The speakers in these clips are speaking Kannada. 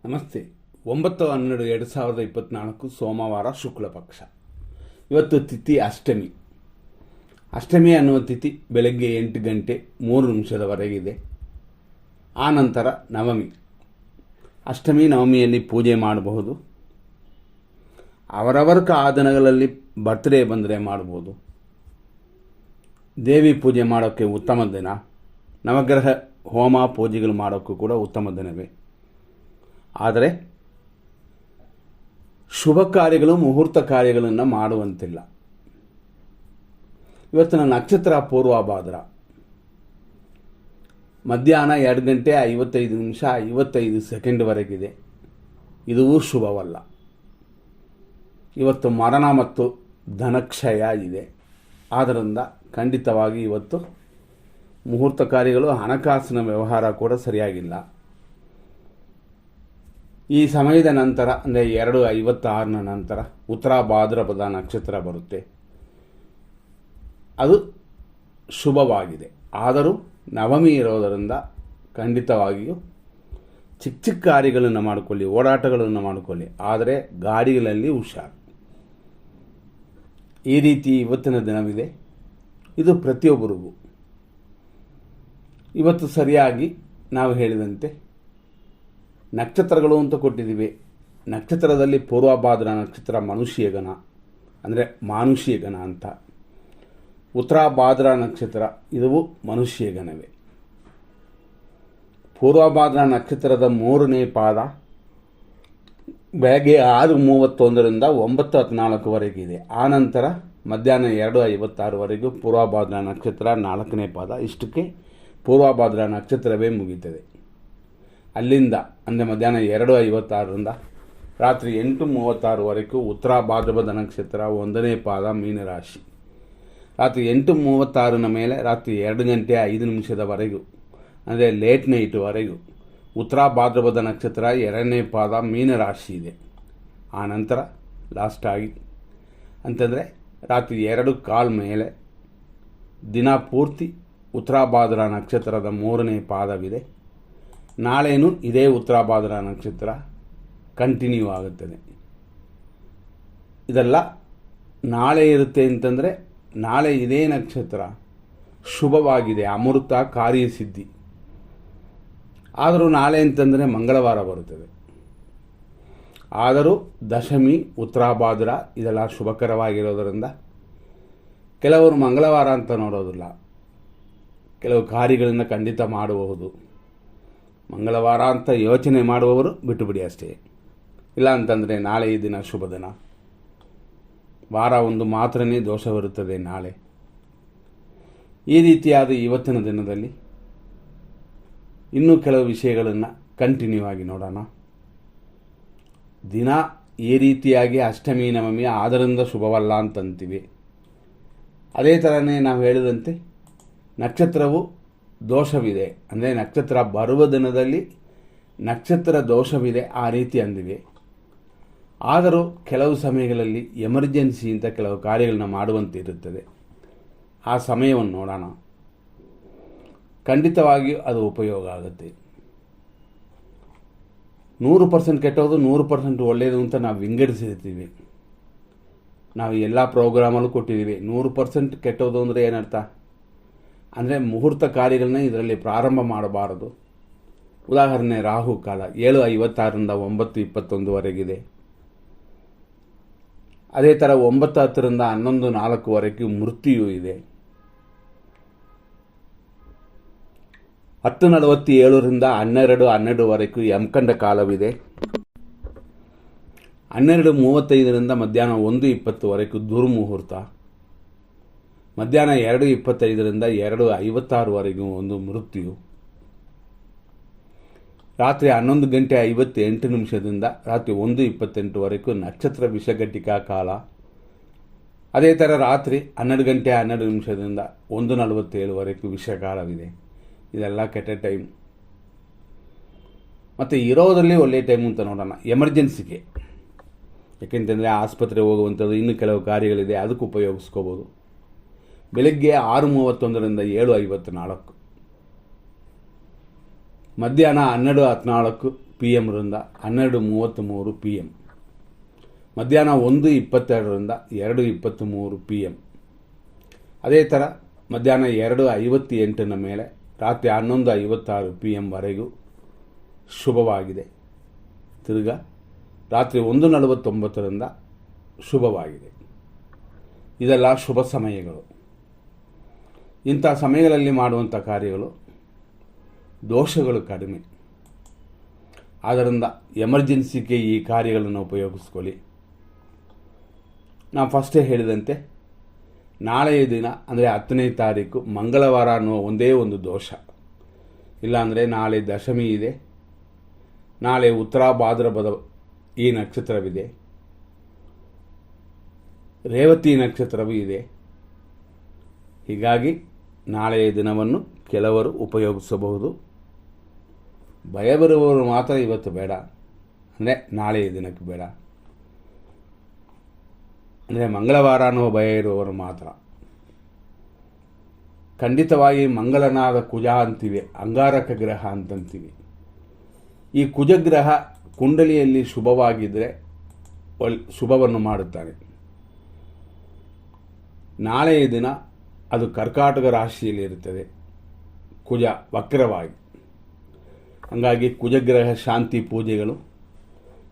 ನಮಸ್ತೆ. 9/12/2024 ಸೋಮವಾರ ಶುಕ್ಲ ಪಕ್ಷ. ಇವತ್ತು ತಿಥಿ ಅಷ್ಟಮಿ. ಅಷ್ಟಮಿ ಅನ್ನುವ ತಿಥಿ ಬೆಳಗ್ಗೆ 8 ಗಂಟೆ 3 ನಿಮಿಷದವರೆಗಿದೆ. ಆ ನಂತರ ನವಮಿ. ಅಷ್ಟಮಿ ನವಮಿಯಲ್ಲಿ ಪೂಜೆ ಮಾಡಬಹುದು. ಅವರವರ ಆ ದಿನಗಳಲ್ಲಿ ಬರ್ತ್ಡೇ ಬಂದರೆ ಮಾಡ್ಬೋದು. ದೇವಿ ಪೂಜೆ ಮಾಡೋಕ್ಕೆ ಉತ್ತಮ ದಿನ. ನವಗ್ರಹ ಹೋಮ ಪೂಜೆಗಳು ಮಾಡೋಕ್ಕೂ ಕೂಡ ಉತ್ತಮ ದಿನವೇ. ಆದರೆ ಶುಭ ಕಾರ್ಯಗಳು ಮುಹೂರ್ತ ಕಾರ್ಯಗಳನ್ನು ಮಾಡುವಂತಿಲ್ಲ. ಇವತ್ತಿನ ನಕ್ಷತ್ರ ಪೂರ್ವಭಾದ್ರ. ಮಧ್ಯಾಹ್ನ 2 ಗಂಟೆ 55 ನಿಮಿಷ 55 ಸೆಕೆಂಡ್ವರೆಗಿದೆ. ಇದೂ ಶುಭವಲ್ಲ. ಇವತ್ತು ಮರಣ ಮತ್ತು ಧನಕ್ಷಯ ಇದೆ. ಆದ್ದರಿಂದ ಖಂಡಿತವಾಗಿ ಇವತ್ತು ಮುಹೂರ್ತ ಕಾರ್ಯಗಳು, ಹಣಕಾಸಿನ ವ್ಯವಹಾರ ಕೂಡ ಸರಿಯಾಗಿಲ್ಲ. ಈ ಸಮಯದ ನಂತರ ಅಂದರೆ 2:56 ನಂತರ ಉತ್ತರ ಭಾದ್ರಪದ ನಕ್ಷತ್ರ ಬರುತ್ತೆ. ಅದು ಶುಭವಾಗಿದೆ. ಆದರೂ ನವಮಿ ಇರೋದರಿಂದ ಖಂಡಿತವಾಗಿಯೂ ಚಿಕ್ಕ ಕಾರ್ಯಗಳನ್ನು ಮಾಡಿಕೊಳ್ಳಿ, ಓಡಾಟಗಳನ್ನು ಮಾಡಿಕೊಳ್ಳಿ. ಆದರೆ ಗಾಡಿಗಳಲ್ಲಿ ಹುಷಾರು. ಈ ರೀತಿ ಇವತ್ತಿನ ದಿನವಿದೆ. ಇದು ಪ್ರತಿಯೊಬ್ಬರಿಗೂ ಇವತ್ತು ಸರಿಯಾಗಿ ನಾವು ಹೇಳಿದಂತೆ ನಕ್ಷತ್ರಗಳು ಅಂತ ಕೊಟ್ಟಿದ್ದೀವಿ. ನಕ್ಷತ್ರದಲ್ಲಿ ಪೂರ್ವಭಾದ್ರ ನಕ್ಷತ್ರ ಮನುಷ್ಯಗಣ ಅಂದರೆ ಮಾನುಷ್ಯಗಣ ಅಂತ. ಉತ್ತರ ಭಾದ್ರ ನಕ್ಷತ್ರ ಇದು ಮನುಷ್ಯಗಣವೇ. ಪೂರ್ವಭಾದ್ರ ನಕ್ಷತ್ರದ 3ನೇ ಪಾದ ಬೆಳಗ್ಗೆ 6:31 9:14 ಆ ನಂತರ ಮಧ್ಯಾಹ್ನ 2:56 ಪೂರ್ವಭಾದ್ರ ನಕ್ಷತ್ರ 4ನೇ ಪಾದ. ಇಷ್ಟಕ್ಕೆ ಪೂರ್ವಭಾದ್ರ ನಕ್ಷತ್ರವೇ ಮುಗೀತದೆ. ಅಲ್ಲಿಂದ ಅಂದರೆ ಮಧ್ಯಾಹ್ನ 2:56 ರಾತ್ರಿ 8:36 ಉತ್ತರ ಭಾದ್ರಪದ ನಕ್ಷತ್ರ 1ನೇ ಪಾದ ಮೀನರಾಶಿ. ರಾತ್ರಿ 8:36 ಮೇಲೆ ರಾತ್ರಿ 2 ಗಂಟೆ 5 ನಿಮಿಷದವರೆಗೂ ಅಂದರೆ ಲೇಟ್ ನೈಟ್ವರೆಗೂ ಉತ್ತರ ಭಾದ್ರಪದ ನಕ್ಷತ್ರ 2ನೇ ಪಾದ ಮೀನರಾಶಿ ಇದೆ. ಆ ನಂತರ ಲಾಸ್ಟಾಗಿ ಅಂತಂದರೆ ರಾತ್ರಿ 2:15 ಮೇಲೆ ದಿನ ಪೂರ್ತಿ ಉತ್ತರ ಭಾದ್ರ ನಕ್ಷತ್ರದ 3ನೇ ಪಾದವಿದೆ. ನಾಳೆನೂ ಇದೇ ಉತ್ತರ ಭಾದ್ರ ನಕ್ಷತ್ರ ಕಂಟಿನ್ಯೂ ಆಗುತ್ತದೆ. ಇದೆಲ್ಲ ನಾಳೆ ಇರುತ್ತೆ ಅಂತಂದರೆ ನಾಳೆ ಇದೇ ನಕ್ಷತ್ರ ಶುಭವಾಗಿದೆ, ಅಮೃತ ಕಾರ್ಯಸಿದ್ಧಿ. ಆದರೂ ನಾಳೆ ಅಂತಂದರೆ ಮಂಗಳವಾರ ಬರುತ್ತದೆ. ಆದರೂ ದಶಮಿ ಉತ್ತರ ಭಾದ್ರ ಇದೆಲ್ಲ ಶುಭಕರವಾಗಿರೋದರಿಂದ ಕೆಲವರು ಮಂಗಳವಾರ ಅಂತ ನೋಡೋದಿಲ್ಲ. ಕೆಲವು ಕಾರ್ಯಗಳನ್ನು ಖಂಡಿತ ಮಾಡಬಹುದು. ಮಂಗಳವಾರ ಅಂತ ಯೋಚನೆ ಮಾಡುವವರು ಬಿಟ್ಟುಬಿಡಿ ಅಷ್ಟೇ. ಇಲ್ಲ ಅಂತಂದರೆ ನಾಳೆ ಈ ದಿನ ಶುಭ ದಿನ. ವಾರ ಒಂದು ಮಾತ್ರನೇ ದೋಷವಿರುತ್ತದೆ ನಾಳೆ. ಈ ರೀತಿಯಾದ ಇವತ್ತಿನ ದಿನದಲ್ಲಿ ಇನ್ನೂ ಕೆಲವು ವಿಷಯಗಳನ್ನು ಕಂಟಿನ್ಯೂ ಆಗಿ ನೋಡೋಣ. ದಿನ ಈ ರೀತಿಯಾಗಿ ಅಷ್ಟಮಿ ನವಮಿ ಆದ್ದರಿಂದ ಶುಭವಲ್ಲ ಅಂತಂತೀವಿ. ಅದೇ ಥರನೇ ನಾವು ಹೇಳಿದಂತೆ ನಕ್ಷತ್ರವು ದೋಷವಿದೆ ಅಂದರೆ ನಕ್ಷತ್ರ ಬರುವ ದಿನದಲ್ಲಿ ನಕ್ಷತ್ರ ದೋಷವಿದೆ ಆ ರೀತಿ ಅಂದಿವೆ. ಆದರೂ ಕೆಲವು ಸಮಯಗಳಲ್ಲಿ ಎಮರ್ಜೆನ್ಸಿ ಅಂತ ಕೆಲವು ಕಾರ್ಯಗಳನ್ನ ಮಾಡುವಂತೆ ಇರುತ್ತದೆ. ಆ ಸಮಯವನ್ನು ನೋಡೋಣ. ಖಂಡಿತವಾಗಿಯೂ ಅದು ಉಪಯೋಗ ಆಗುತ್ತೆ. 100% ಕೆಟ್ಟೋದು 100% ಒಳ್ಳೆಯದು ಅಂತ ನಾವು ವಿಂಗಡಿಸಿರ್ತೀವಿ. ನಾವು ಎಲ್ಲ ಪ್ರೋಗ್ರಾಮಲ್ಲೂ ಕೊಟ್ಟಿದ್ದೀವಿ. 100% ಕೆಟ್ಟೋದು ಅಂದರೆ ಏನರ್ಥ ಅಂದರೆ ಮುಹೂರ್ತ ಕಾರ್ಯಗಳನ್ನ ಇದರಲ್ಲಿ ಪ್ರಾರಂಭ ಮಾಡಬಾರದು. ಉದಾಹರಣೆ ರಾಹು ಕಾಲ 7:56 9:21 ಅದೇ ಥರ 9:10 11:04 ಮೃತ್ಯು ಇದೆ. 10:47 12:12 ಯಮಕಂಡ ಕಾಲವಿದೆ. 12:35 ಮಧ್ಯಾಹ್ನ 1:20 ದುರ್ಮುಹೂರ್ತ. ಮಧ್ಯಾಹ್ನ 2:25 2:56 ಒಂದು ಮೃತ್ಯು. ರಾತ್ರಿ 11 ಗಂಟೆ 58 ನಿಮಿಷದಿಂದ ರಾತ್ರಿ 1:28 ನಕ್ಷತ್ರ ವಿಷಘಟಿಕಾ ಕಾಲ. ಅದೇ ಥರ ರಾತ್ರಿ 12 ಗಂಟೆ 12 ನಿಮಿಷದಿಂದ 1:47 ವಿಷಕಾಲವಿದೆ. ಇದೆಲ್ಲ ಕೆಟ್ಟ ಟೈಮ್. ಮತ್ತು ಇರೋದರಲ್ಲಿ ಒಳ್ಳೆಯ ಟೈಮು ಅಂತ ನೋಡೋಣ ಎಮರ್ಜೆನ್ಸಿಗೆ. ಯಾಕೆಂತಂದರೆ ಆಸ್ಪತ್ರೆ ಹೋಗುವಂಥದ್ದು ಇನ್ನೂ ಕೆಲವು ಕಾರ್ಯಗಳಿದೆ, ಅದಕ್ಕೆ ಉಪಯೋಗಿಸ್ಕೋಬೋದು. ಬೆಳಗ್ಗೆ 6:31 7:54 ಮಧ್ಯಾಹ್ನ 12:14 PM ರಿಂದ 12:33 PM, ಮಧ್ಯಾಹ್ನ 1:22ರಿಂದ 2:23 PM, ಅದೇ ಥರ ಮಧ್ಯಾಹ್ನ 2:58 ಮೇಲೆ ರಾತ್ರಿ 11:56 PM ವರೆಗೂ ಶುಭವಾಗಿದೆ. ತಿರ್ಗಾ ರಾತ್ರಿ 1:49ರಿಂದ ಶುಭವಾಗಿದೆ. ಇದೆಲ್ಲ ಶುಭ ಸಮಯಗಳು. ಇಂಥ ಸಮಯಗಳಲ್ಲಿ ಮಾಡುವಂಥ ಕಾರ್ಯಗಳು ದೋಷಗಳು ಕಡಿಮೆ. ಆದ್ದರಿಂದ ಎಮರ್ಜೆನ್ಸಿಗೆ ಈ ಕಾರ್ಯಗಳನ್ನು ಉಪಯೋಗಿಸ್ಕೊಳ್ಳಿ. ನಾನು ಫಸ್ಟೇ ಹೇಳಿದಂತೆ ನಾಳೆಯ ದಿನ ಅಂದರೆ 10ನೇ ತಾರೀಕು ಮಂಗಳವಾರ ಅನ್ನುವ ಒಂದೇ ಒಂದು ದೋಷ. ಇಲ್ಲಾಂದರೆ ನಾಳೆ ದಶಮಿ ಇದೆ, ನಾಳೆ ಉತ್ತರ ಭಾದ್ರಪದ ಈ ನಕ್ಷತ್ರವಿದೆ, ರೇವತಿ ನಕ್ಷತ್ರವೂ ಇದೆ. ಹೀಗಾಗಿ ನಾಳೆಯ ದಿನವನ್ನು ಕೆಲವರು ಉಪಯೋಗಿಸಬಹುದು. ಭಯ ಬರುವವರು ಮಾತ್ರ ಇವತ್ತು ಬೇಡ, ಅಂದರೆ ನಾಳೆಯ ದಿನಕ್ಕೆ ಬೇಡ. ಅಂದರೆ ಮಂಗಳವಾರ ಅನ್ನೋ ಭಯ ಇರುವವರು ಮಾತ್ರ. ಖಂಡಿತವಾಗಿ ಮಂಗಳನಾದ ಕುಜ ಅಂತೀವಿ, ಅಂಗಾರಕ ಗ್ರಹ ಅಂತಂತೀವಿ. ಈ ಕುಜಗ್ರಹ ಕುಂಡಲಿಯಲ್ಲಿ ಶುಭವಾಗಿದ್ದರೆ ಶುಭವನ್ನು ಮಾಡುತ್ತಾನೆ. ನಾಳೆಯ ದಿನ ಅದು ಕರ್ಕಾಟಕ ರಾಶಿಯಲ್ಲಿ ಇರುತ್ತದೆ, ಕುಜ ವಕ್ರವಾಗಿ. ಹಾಗಾಗಿ ಕುಜಗ್ರಹ ಶಾಂತಿ ಪೂಜೆಗಳು,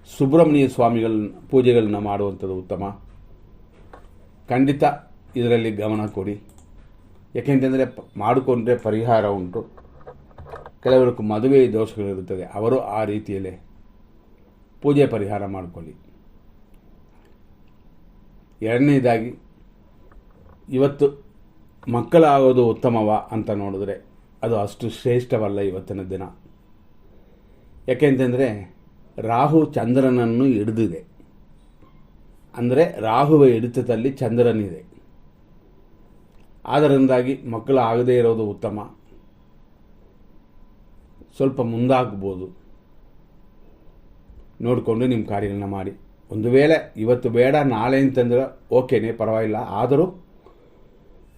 ಸುಬ್ರಹ್ಮಣ್ಯ ಸ್ವಾಮಿಗಳ ಪೂಜೆಗಳನ್ನು ಮಾಡುವಂಥದ್ದು ಉತ್ತಮ. ಖಂಡಿತ ಇದರಲ್ಲಿ ಗಮನ ಕೊಡಿ. ಯಾಕೆಂತಂದರೆ ಮಾಡಿಕೊಂಡ್ರೆ ಪರಿಹಾರ ಉಂಟು. ಕೆಲವರಿಗೆ ಮದುವೆ ದೋಷಗಳಿರುತ್ತದೆ, ಅವರು ಆ ರೀತಿಯಲ್ಲೇ ಪೂಜೆ ಪರಿಹಾರ ಮಾಡಿಕೊಳ್ಳಿ. ಎರಡನೇದಾಗಿ, ಇವತ್ತು ಮಕ್ಕಳಾಗೋದು ಉತ್ತಮವಾ ಅಂತ ನೋಡಿದ್ರೆ ಅದು ಅಷ್ಟು ಶ್ರೇಷ್ಠವಲ್ಲ ಇವತ್ತಿನ ದಿನ. ಯಾಕೆಂತಂದರೆ ರಾಹು ಚಂದ್ರನನ್ನು ಹಿಡಿದಿದೆ, ಅಂದರೆ ರಾಹುವ ಹಿಡಿತದಲ್ಲಿ ಚಂದ್ರನಿದೆ. ಆದ್ದರಿಂದಾಗಿ ಮಕ್ಕಳು ಆಗದೇ ಇರೋದು ಉತ್ತಮ. ಸ್ವಲ್ಪ ಮುಂದಾಗ್ಬೋದು, ನೋಡಿಕೊಂಡು ನಿಮ್ಮ ಕಾರ್ಯಗಳನ್ನ ಮಾಡಿ. ಒಂದು ವೇಳೆ ಇವತ್ತು ಬೇಡ ನಾಳೆ ಅಂತಂದರೆ ಓಕೆನೇ, ಪರವಾಗಿಲ್ಲ. ಆದರೂ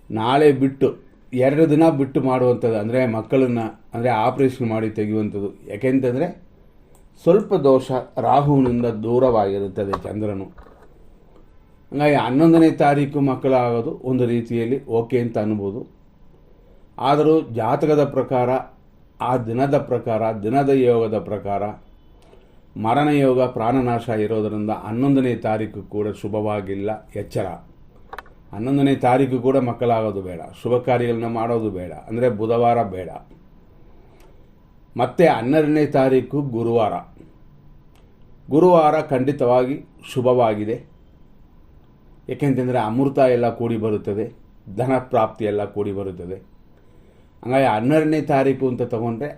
ನಾಳೆ ಬಿಟ್ಟು 2 ದಿನ ಬಿಟ್ಟು ಮಾಡುವಂಥದ್ದು, ಅಂದರೆ ಮಕ್ಕಳನ್ನು ಅಂದರೆ ಆಪ್ರೇಷನ್ ಮಾಡಿ ತೆಗೆಯುವಂಥದ್ದು. ಯಾಕೆಂತಂದರೆ ಸ್ವಲ್ಪ ದೋಷ ರಾಹುವಿನಿಂದ ದೂರವಾಗಿರುತ್ತದೆ ಚಂದ್ರನು. ಹಾಗಾಗಿ 11ನೇ ತಾರೀಕು ಮಕ್ಕಳಾಗೋದು ಒಂದು ರೀತಿಯಲ್ಲಿ ಓಕೆ ಅಂತ ಅನ್ಬೋದು. ಆದರೂ ಜಾತಕದ ಪ್ರಕಾರ, ಆ ದಿನದ ಪ್ರಕಾರ, ದಿನದ ಯೋಗದ ಪ್ರಕಾರ ಮರಣ ಯೋಗ, ಪ್ರಾಣನಾಶ ಇರೋದರಿಂದ 11ನೇ ತಾರೀಕು ಕೂಡ ಶುಭವಾಗಿಲ್ಲ. ಎಚ್ಚರ. 11ನೇ ತಾರೀಕು ಕೂಡ ಮಕ್ಕಳಾಗೋದು ಬೇಡ, ಶುಭ ಕಾರ್ಯಗಳನ್ನ ಮಾಡೋದು ಬೇಡ, ಅಂದರೆ ಬುಧವಾರ ಬೇಡ. ಮತ್ತು 12ನೇ ತಾರೀಕು ಗುರುವಾರ ಖಂಡಿತವಾಗಿ ಶುಭವಾಗಿದೆ. ಏಕೆಂತಂದರೆ ಅಮೃತ ಎಲ್ಲ ಕೂಡಿ ಬರುತ್ತದೆ, ಧನ ಪ್ರಾಪ್ತಿ ಎಲ್ಲ ಕೂಡಿ ಬರುತ್ತದೆ. ಹಾಗಾಗಿ 12ನೇ ತಾರೀಕು ಅಂತ ತಗೊಂಡ್ರೆ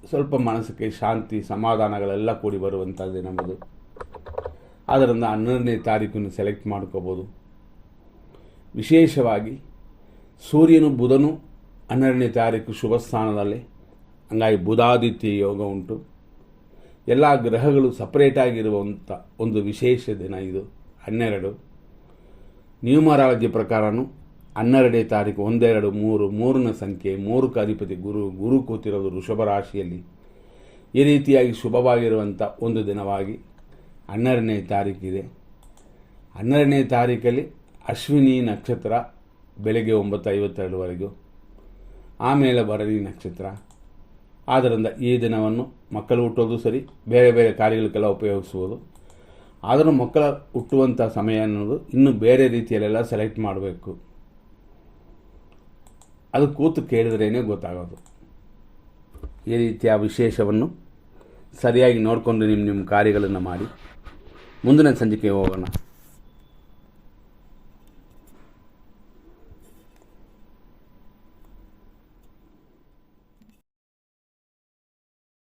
ಸ್ವಲ್ಪ ಮನಸ್ಸಿಗೆ ಶಾಂತಿ ಸಮಾಧಾನಗಳೆಲ್ಲ ಕೂಡಿ ಬರುವಂಥದ್ದು ನಮ್ಮದು. ಆದ್ದರಿಂದ 12ನೇ ತಾರೀಕನ್ನು ಸೆಲೆಕ್ಟ್ ಮಾಡ್ಕೋಬೋದು. ವಿಶೇಷವಾಗಿ ಸೂರ್ಯನು ಬುಧನು 12ನೇ ತಾರೀಕು ಶುಭ ಸ್ಥಾನದಲ್ಲಿ, ಹಂಗಾಗಿ ಬುಧಾದಿತ್ಯ ಯೋಗ ಉಂಟು. ಎಲ್ಲ ಗ್ರಹಗಳು ಸಪರೇಟಾಗಿರುವಂಥ ಒಂದು ವಿಶೇಷ ದಿನ ಇದು 12. ನ್ಯೂಮರಾಲಜಿ ಪ್ರಕಾರನೂ 12ನೇ ತಾರೀಕು 1, 2, 3, 3ನ ಸಂಖ್ಯೆ, 3ಕ್ಕೆ ಅಧಿಪತಿ ಗುರು ಕೂತಿರೋದು ವೃಷಭ ರಾಶಿಯಲ್ಲಿ. ಈ ರೀತಿಯಾಗಿ ಶುಭವಾಗಿರುವಂಥ ಒಂದು ದಿನವಾಗಿ 12ನೇ ತಾರೀಕಿದೆ. 12ನೇ ತಾರೀಕಲ್ಲಿ ಅಶ್ವಿನಿ ನಕ್ಷತ್ರ ಬೆಳಗ್ಗೆ 9:52ವರೆಗೂ, ಆಮೇಲೆ ಭರಣಿ ನಕ್ಷತ್ರ. ಆದ್ದರಿಂದ ಈ ದಿನವನ್ನು ಮಕ್ಕಳು ಹುಟ್ಟೋದು ಸರಿ, ಬೇರೆ ಬೇರೆ ಕಾರ್ಯಗಳಿಗೆಲ್ಲ ಉಪಯೋಗಿಸುವುದು. ಆದರೂ ಮಕ್ಕಳ ಹುಟ್ಟುವಂಥ ಸಮಯ ಅನ್ನೋದು ಇನ್ನೂ ಬೇರೆ ರೀತಿಯಲ್ಲೆಲ್ಲ ಸೆಲೆಕ್ಟ್ ಮಾಡಬೇಕು. ಅದು ಕೂತು ಕೇಳಿದ್ರೇ ಗೊತ್ತಾಗೋದು. ಈ ರೀತಿಯ ವಿಶೇಷವನ್ನು ಸರಿಯಾಗಿ ನೋಡಿಕೊಂಡು ನಿಮ್ಮ ಕಾರ್ಯಗಳನ್ನು ಮಾಡಿ ಮುಂದಿನ ಸಂಚಿಕೆ ಹೋಗೋಣ.